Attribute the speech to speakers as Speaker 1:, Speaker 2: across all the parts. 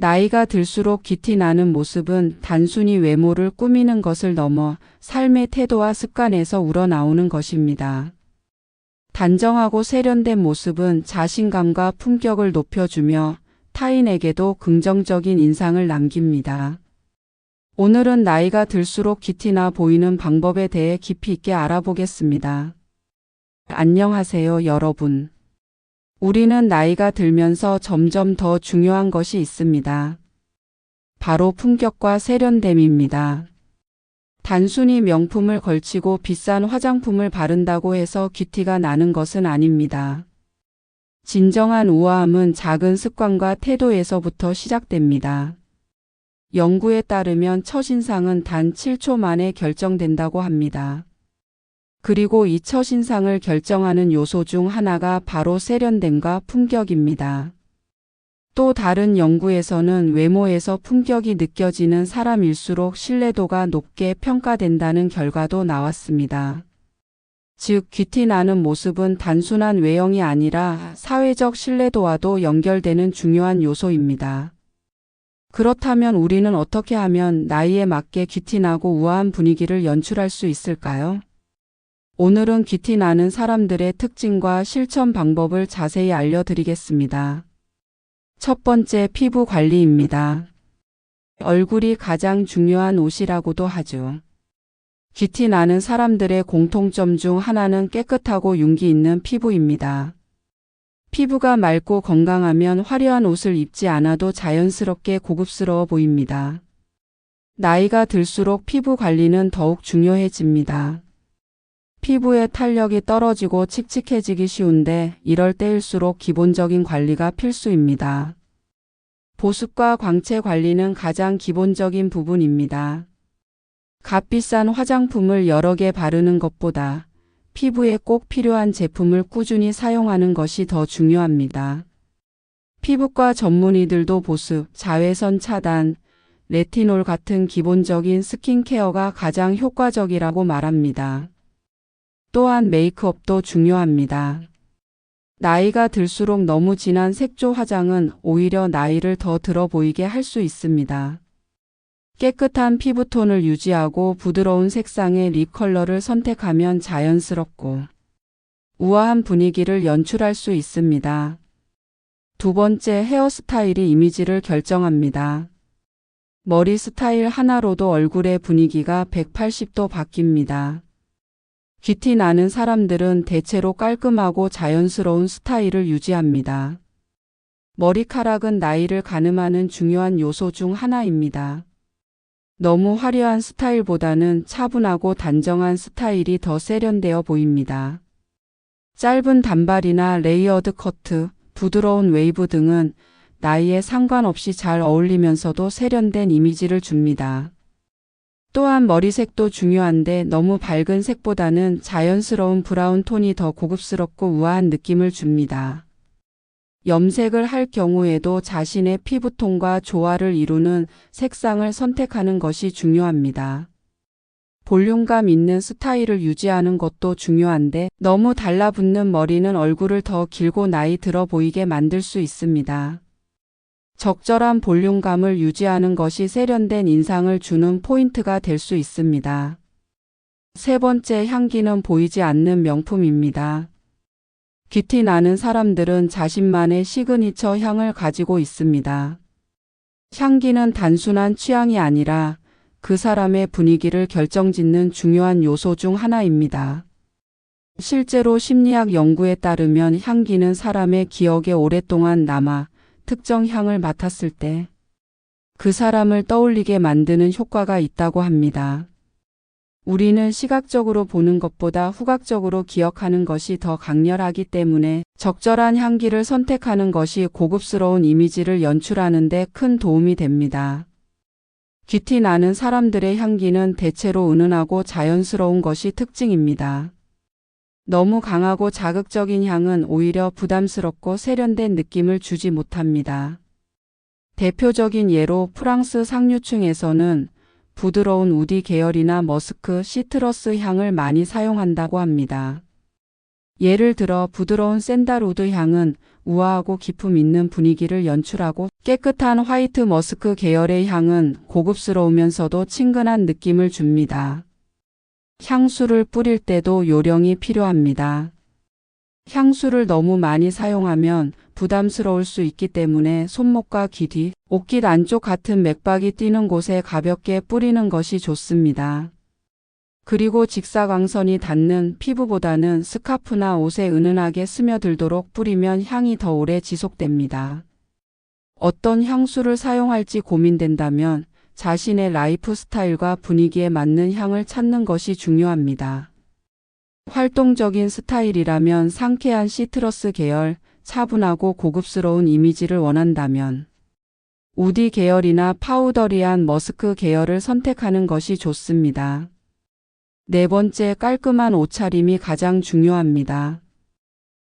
Speaker 1: 나이가 들수록 깃티 나는 모습은 단순히 외모를 꾸미는 것을 넘어 삶의 태도와 습관에서 우러나오는 것입니다. 단정하고 세련된 모습은 자신감과 품격을 높여주며 타인에게도 긍정적인 인상을 남깁니다. 오늘은 나이가 들수록 깃티 나 보이는 방법에 대해 깊이 있게 알아보겠습니다. 안녕하세요, 여러분. 우리는 나이가 들면서 점점 더 중요한 것이 있습니다. 바로 품격과 세련됨입니다. 단순히 명품을 걸치고 비싼 화장품을 바른다고 해서 깃티가 나는 것은 아닙니다. 진정한 우아함은 작은 습관과 태도에서부터 시작됩니다. 연구에 따르면 첫인상은 단 7초 만에 결정된다고 합니다. 그리고 이 첫인상을 결정하는 요소 중 하나가 바로 세련됨과 품격입니다. 또 다른 연구에서는 외모에서 품격이 느껴지는 사람일수록 신뢰도가 높게 평가된다는 결과도 나왔습니다. 즉, 깃티 나는 모습은 단순한 외형이 아니라 사회적 신뢰도와도 연결되는 중요한 요소입니다. 그렇다면 우리는 어떻게 하면 나이에 맞게 깃티 나고 우아한 분위기를 연출할 수 있을까요? 오늘은 깃티 나는 사람들의 특징과 실천 방법을 자세히 알려드리겠습니다. 첫 번째, 피부 관리입니다. 얼굴이 가장 중요한 옷이라고도 하죠. 깃티 나는 사람들의 공통점 중 하나는 깨끗하고 윤기 있는 피부입니다. 피부가 맑고 건강하면 화려한 옷을 입지 않아도 자연스럽게 고급스러워 보입니다. 나이가 들수록 피부 관리는 더욱 중요해집니다. 피부의 탄력이 떨어지고 칙칙해지기 쉬운데 이럴 때일수록 기본적인 관리가 필수입니다. 보습과 광채 관리는 가장 기본적인 부분입니다. 값비싼 화장품을 여러 개 바르는 것보다 피부에 꼭 필요한 제품을 꾸준히 사용하는 것이 더 중요합니다. 피부과 전문의들도 보습, 자외선 차단, 레티놀 같은 기본적인 스킨케어가 가장 효과적이라고 말합니다. 또한 메이크업도 중요합니다. 나이가 들수록 너무 진한 색조 화장은 오히려 나이를 더 들어 보이게 할 수 있습니다. 깨끗한 피부톤을 유지하고 부드러운 색상의 립 컬러를 선택하면 자연스럽고 우아한 분위기를 연출할 수 있습니다. 두 번째, 헤어스타일이 이미지를 결정합니다. 머리 스타일 하나로도 얼굴의 분위기가 180도 바뀝니다. 깃티 나는 사람들은 대체로 깔끔하고 자연스러운 스타일을 유지합니다. 머리카락은 나이를 가늠하는 중요한 요소 중 하나입니다. 너무 화려한 스타일보다는 차분하고 단정한 스타일이 더 세련되어 보입니다. 짧은 단발이나 레이어드 커트, 부드러운 웨이브 등은 나이에 상관없이 잘 어울리면서도 세련된 이미지를 줍니다. 또한 머리색도 중요한데 너무 밝은 색보다는 자연스러운 브라운 톤이 더 고급스럽고 우아한 느낌을 줍니다. 염색을 할 경우에도 자신의 피부톤과 조화를 이루는 색상을 선택하는 것이 중요합니다. 볼륨감 있는 스타일을 유지하는 것도 중요한데 너무 달라붙는 머리는 얼굴을 더 길고 나이 들어 보이게 만들 수 있습니다. 적절한 볼륨감을 유지하는 것이 세련된 인상을 주는 포인트가 될 수 있습니다. 세 번째, 향기는 보이지 않는 명품입니다. 깃티 나는 사람들은 자신만의 시그니처 향을 가지고 있습니다. 향기는 단순한 취향이 아니라 그 사람의 분위기를 결정짓는 중요한 요소 중 하나입니다. 실제로 심리학 연구에 따르면 향기는 사람의 기억에 오랫동안 남아 특정 향을 맡았을 때 그 사람을 떠올리게 만드는 효과가 있다고 합니다. 우리는 시각적으로 보는 것보다 후각적으로 기억하는 것이 더 강렬하기 때문에 적절한 향기를 선택하는 것이 고급스러운 이미지를 연출하는 데 큰 도움이 됩니다. 깃티 나는 사람들의 향기는 대체로 은은하고 자연스러운 것이 특징입니다. 너무 강하고 자극적인 향은 오히려 부담스럽고 세련된 느낌을 주지 못합니다. 대표적인 예로 프랑스 상류층에서는 부드러운 우디 계열이나 머스크, 시트러스 향을 많이 사용한다고 합니다. 예를 들어 부드러운 샌달우드 향은 우아하고 기품 있는 분위기를 연출하고 깨끗한 화이트 머스크 계열의 향은 고급스러우면서도 친근한 느낌을 줍니다. 향수를 뿌릴 때도 요령이 필요합니다. 향수를 너무 많이 사용하면 부담스러울 수 있기 때문에 손목과 귀 뒤, 옷깃 안쪽 같은 맥박이 뛰는 곳에 가볍게 뿌리는 것이 좋습니다. 그리고 직사광선이 닿는 피부보다는 스카프나 옷에 은은하게 스며들도록 뿌리면 향이 더 오래 지속됩니다. 어떤 향수를 사용할지 고민된다면 자신의 라이프 스타일과 분위기에 맞는 향을 찾는 것이 중요합니다. 활동적인 스타일이라면 상쾌한 시트러스 계열, 차분하고 고급스러운 이미지를 원한다면 우디 계열이나 파우더리한 머스크 계열을 선택하는 것이 좋습니다. 네 번째, 깔끔한 옷차림이 가장 중요합니다.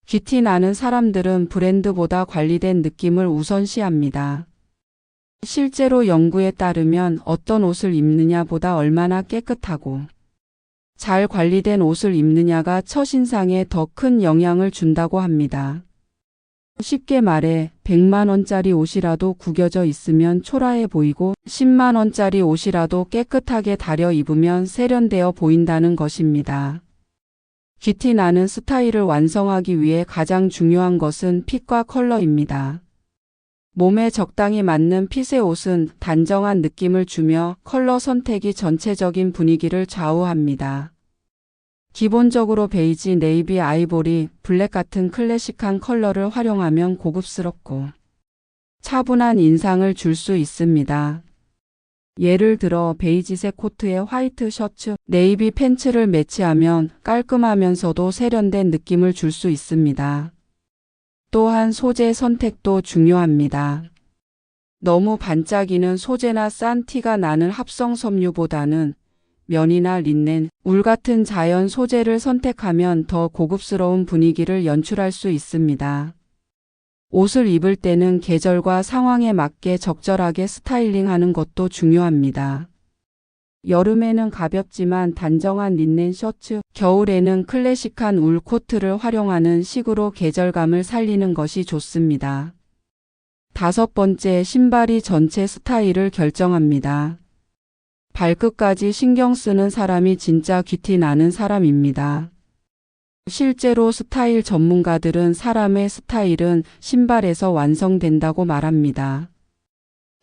Speaker 1: 귀티 나는 사람들은 브랜드보다 관리된 느낌을 우선시합니다. 실제로 연구에 따르면 어떤 옷을 입느냐보다 얼마나 깨끗하고 잘 관리된 옷을 입느냐가 첫인상에 더 큰 영향을 준다고 합니다. 쉽게 말해 100만 원짜리 옷이라도 구겨져 있으면 초라해 보이고 10만 원짜리 옷이라도 깨끗하게 다려 입으면 세련되어 보인다는 것입니다. 귀티 나는 스타일을 완성하기 위해 가장 중요한 것은 핏과 컬러입니다. 몸에 적당히 맞는 핏의 옷은 단정한 느낌을 주며 컬러 선택이 전체적인 분위기를 좌우합니다. 기본적으로 베이지, 네이비, 아이보리, 블랙 같은 클래식한 컬러를 활용하면 고급스럽고 차분한 인상을 줄 수 있습니다. 예를 들어 베이지색 코트에 화이트 셔츠, 네이비 팬츠를 매치하면 깔끔하면서도 세련된 느낌을 줄 수 있습니다. 또한 소재 선택도 중요합니다. 너무 반짝이는 소재나 싼 티가 나는 합성 섬유보다는 면이나 린넨, 울 같은 자연 소재를 선택하면 더 고급스러운 분위기를 연출할 수 있습니다. 옷을 입을 때는 계절과 상황에 맞게 적절하게 스타일링하는 것도 중요합니다. 여름에는 가볍지만 단정한 린넨 셔츠, 겨울에는 클래식한 울 코트를 활용하는 식으로 계절감을 살리는 것이 좋습니다. 다섯 번째, 신발이 전체 스타일을 결정합니다. 발끝까지 신경 쓰는 사람이 진짜 귀티 나는 사람입니다. 실제로 스타일 전문가들은 사람의 스타일은 신발에서 완성된다고 말합니다.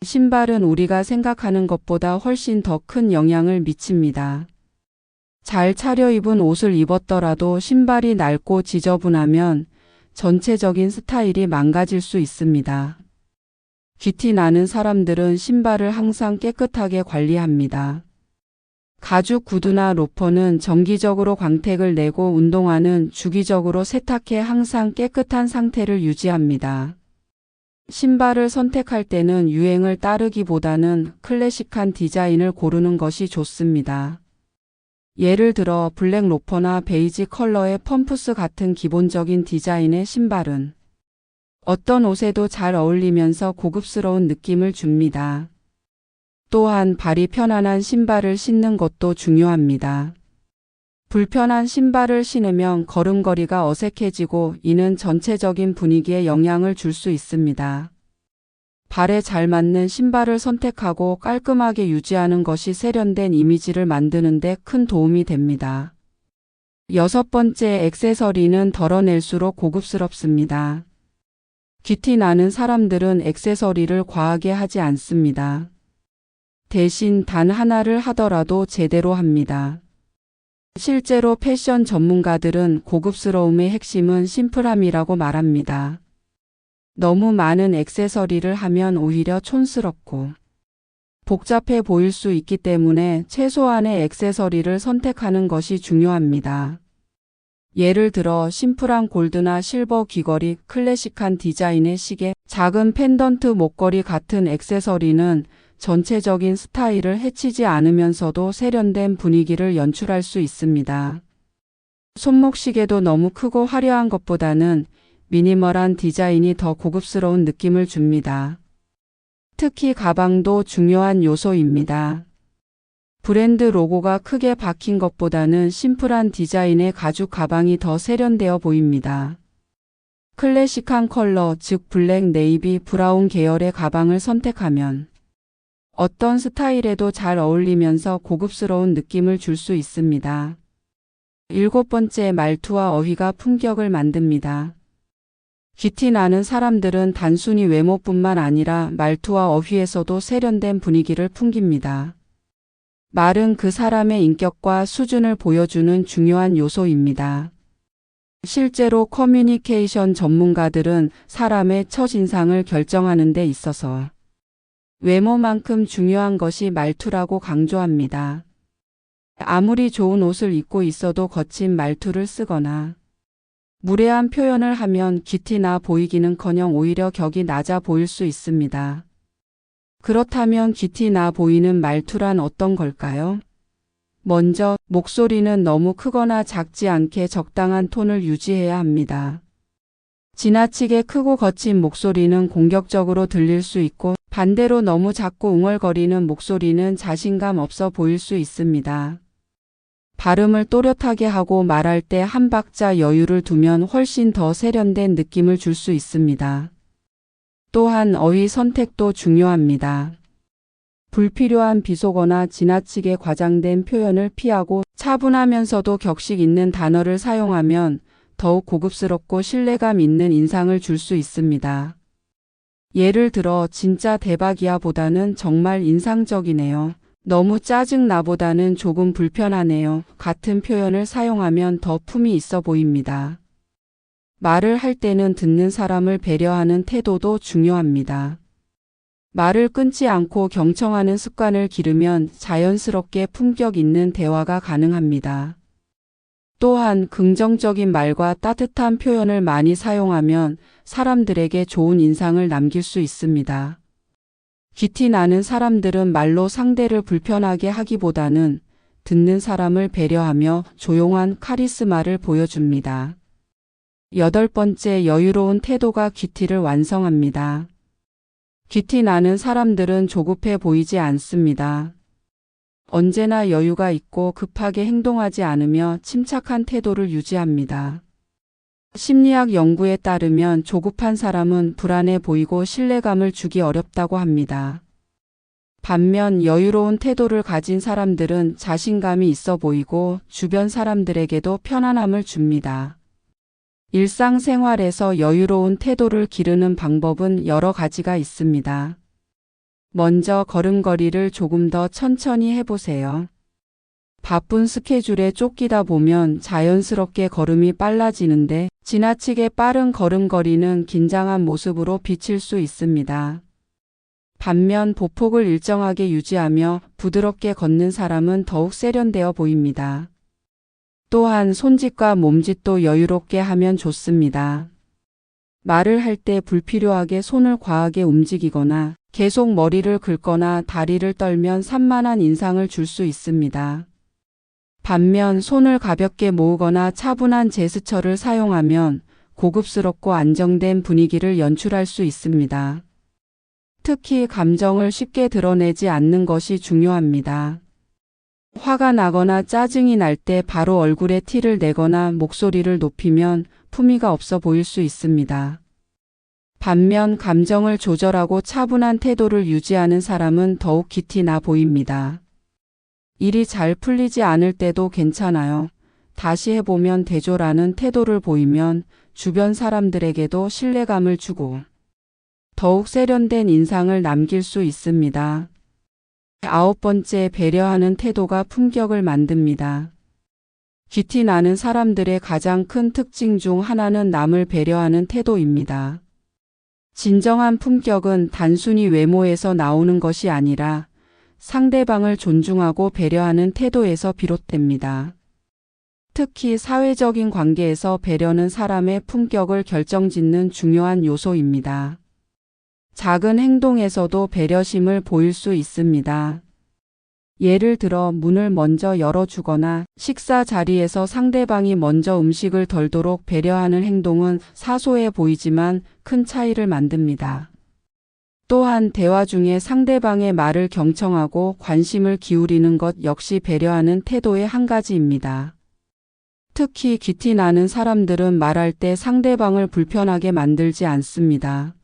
Speaker 1: 신발은 우리가 생각하는 것보다 훨씬 더 큰 영향을 미칩니다. 잘 차려입은 옷을 입었더라도 신발이 낡고 지저분하면 전체적인 스타일이 망가질 수 있습니다. 귀티 나는 사람들은 신발을 항상 깨끗하게 관리합니다. 가죽 구두나 로퍼는 정기적으로 광택을 내고 운동화는 주기적으로 세탁해 항상 깨끗한 상태를 유지합니다. 신발을 선택할 때는 유행을 따르기보다는 클래식한 디자인을 고르는 것이 좋습니다. 예를 들어 블랙 로퍼나 베이지 컬러의 펌프스 같은 기본적인 디자인의 신발은 어떤 옷에도 잘 어울리면서 고급스러운 느낌을 줍니다. 또한 발이 편안한 신발을 신는 것도 중요합니다. 불편한 신발을 신으면 걸음걸이가 어색해지고 이는 전체적인 분위기에 영향을 줄 수 있습니다. 발에 잘 맞는 신발을 선택하고 깔끔하게 유지하는 것이 세련된 이미지를 만드는 데 큰 도움이 됩니다. 여섯 번째, 액세서리는 덜어낼수록 고급스럽습니다. 귀티 나는 사람들은 액세서리를 과하게 하지 않습니다. 대신 단 하나를 하더라도 제대로 합니다. 실제로 패션 전문가들은 고급스러움의 핵심은 심플함이라고 말합니다. 너무 많은 액세서리를 하면 오히려 촌스럽고 복잡해 보일 수 있기 때문에 최소한의 액세서리를 선택하는 것이 중요합니다. 예를 들어 심플한 골드나 실버 귀걸이, 클래식한 디자인의 시계, 작은 펜던트 목걸이 같은 액세서리는 전체적인 스타일을 해치지 않으면서도 세련된 분위기를 연출할 수 있습니다. 손목시계도 너무 크고 화려한 것보다는 미니멀한 디자인이 더 고급스러운 느낌을 줍니다. 특히 가방도 중요한 요소입니다. 브랜드 로고가 크게 박힌 것보다는 심플한 디자인의 가죽 가방이 더 세련되어 보입니다. 클래식한 컬러, 즉 블랙, 네이비, 브라운 계열의 가방을 선택하면 어떤 스타일에도 잘 어울리면서 고급스러운 느낌을 줄 수 있습니다. 7번째, 말투와 어휘가 품격을 만듭니다. 귀티 나는 사람들은 단순히 외모뿐만 아니라 말투와 어휘에서도 세련된 분위기를 풍깁니다. 말은 그 사람의 인격과 수준을 보여주는 중요한 요소입니다. 실제로 커뮤니케이션 전문가들은 사람의 첫인상을 결정하는 데 있어서 외모만큼 중요한 것이 말투라고 강조합니다. 아무리 좋은 옷을 입고 있어도 거친 말투를 쓰거나 무례한 표현을 하면 귀티 나 보이기는커녕 오히려 격이 낮아 보일 수 있습니다. 그렇다면 귀티 나 보이는 말투란 어떤 걸까요? 먼저, 목소리는 너무 크거나 작지 않게 적당한 톤을 유지해야 합니다. 지나치게 크고 거친 목소리는 공격적으로 들릴 수 있고, 반대로 너무 작고 웅얼거리는 목소리는 자신감 없어 보일 수 있습니다. 발음을 또렷하게 하고 말할 때 한 박자 여유를 두면 훨씬 더 세련된 느낌을 줄 수 있습니다. 또한 어휘 선택도 중요합니다. 불필요한 비속어나 지나치게 과장된 표현을 피하고 차분하면서도 격식 있는 단어를 사용하면 더욱 고급스럽고 신뢰감 있는 인상을 줄 수 있습니다. 예를 들어 진짜 대박이야 보다는 정말 인상적이네요. 너무 짜증나보다는 조금 불편하네요. 같은 표현을 사용하면 더 품이 있어 보입니다. 말을 할 때는 듣는 사람을 배려하는 태도도 중요합니다. 말을 끊지 않고 경청하는 습관을 기르면 자연스럽게 품격 있는 대화가 가능합니다. 또한 긍정적인 말과 따뜻한 표현을 많이 사용하면 사람들에게 좋은 인상을 남길 수 있습니다. 귀티 나는 사람들은 말로 상대를 불편하게 하기보다는 듣는 사람을 배려하며 조용한 카리스마를 보여줍니다. 8번째, 여유로운 태도가 귀티를 완성합니다. 귀티 나는 사람들은 조급해 보이지 않습니다. 언제나 여유가 있고 급하게 행동하지 않으며 침착한 태도를 유지합니다. 심리학 연구에 따르면 조급한 사람은 불안해 보이고 신뢰감을 주기 어렵다고 합니다. 반면 여유로운 태도를 가진 사람들은 자신감이 있어 보이고 주변 사람들에게도 편안함을 줍니다. 일상생활에서 여유로운 태도를 기르는 방법은 여러 가지가 있습니다. 먼저 걸음걸이를 조금 더 천천히 해보세요. 바쁜 스케줄에 쫓기다 보면 자연스럽게 걸음이 빨라지는데 지나치게 빠른 걸음걸이는 긴장한 모습으로 비칠 수 있습니다. 반면 보폭을 일정하게 유지하며 부드럽게 걷는 사람은 더욱 세련되어 보입니다. 또한 손짓과 몸짓도 여유롭게 하면 좋습니다. 말을 할 때 불필요하게 손을 과하게 움직이거나 계속 머리를 긁거나 다리를 떨면 산만한 인상을 줄 수 있습니다. 반면 손을 가볍게 모으거나 차분한 제스처를 사용하면 고급스럽고 안정된 분위기를 연출할 수 있습니다. 특히 감정을 쉽게 드러내지 않는 것이 중요합니다. 화가 나거나 짜증이 날 때 바로 얼굴에 티를 내거나 목소리를 높이면 품위가 없어 보일 수 있습니다. 반면 감정을 조절하고 차분한 태도를 유지하는 사람은 더욱 귀티 나 보입니다. 일이 잘 풀리지 않을 때도 괜찮아요. 다시 해보면 되죠라는 태도를 보이면 주변 사람들에게도 신뢰감을 주고 더욱 세련된 인상을 남길 수 있습니다. 9번째, 배려하는 태도가 품격을 만듭니다. 귀티 나는 사람들의 가장 큰 특징 중 하나는 남을 배려하는 태도입니다. 진정한 품격은 단순히 외모에서 나오는 것이 아니라 상대방을 존중하고 배려하는 태도에서 비롯됩니다. 특히 사회적인 관계에서 배려는 사람의 품격을 결정짓는 중요한 요소입니다. 작은 행동에서도 배려심을 보일 수 있습니다. 예를 들어 문을 먼저 열어주거나 식사 자리에서 상대방이 먼저 음식을 덜도록 배려하는 행동은 사소해 보이지만 큰 차이를 만듭니다. 또한 대화 중에 상대방의 말을 경청하고 관심을 기울이는 것 역시 배려하는 태도의 한 가지입니다. 특히 기티 나는 사람들은 말할 때 상대방을 불편하게 만들지 않습니다.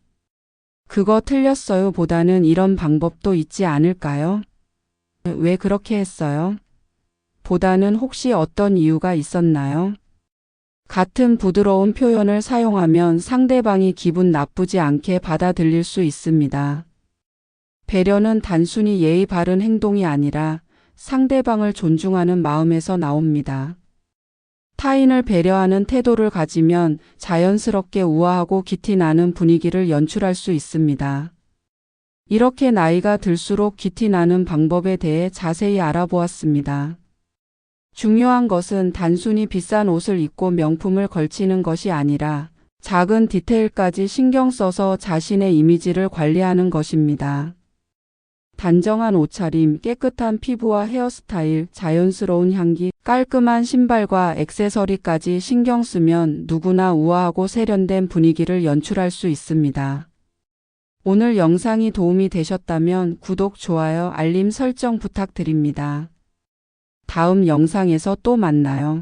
Speaker 1: 그거 틀렸어요 보다는 이런 방법도 있지 않을까요? 왜 그렇게 했어요? 보다는 혹시 어떤 이유가 있었나요? 같은 부드러운 표현을 사용하면 상대방이 기분 나쁘지 않게 받아들일 수 있습니다. 배려는 단순히 예의 바른 행동이 아니라 상대방을 존중하는 마음에서 나옵니다. 타인을 배려하는 태도를 가지면 자연스럽게 우아하고 기티 나는 분위기를 연출할 수 있습니다. 이렇게 나이가 들수록 기티 나는 방법에 대해 자세히 알아보았습니다. 중요한 것은 단순히 비싼 옷을 입고 명품을 걸치는 것이 아니라 작은 디테일까지 신경 써서 자신의 이미지를 관리하는 것입니다. 단정한 옷차림, 깨끗한 피부와 헤어스타일, 자연스러운 향기, 깔끔한 신발과 액세서리까지 신경 쓰면 누구나 우아하고 세련된 분위기를 연출할 수 있습니다. 오늘 영상이 도움이 되셨다면 구독, 좋아요, 알림 설정 부탁드립니다. 다음 영상에서 또 만나요.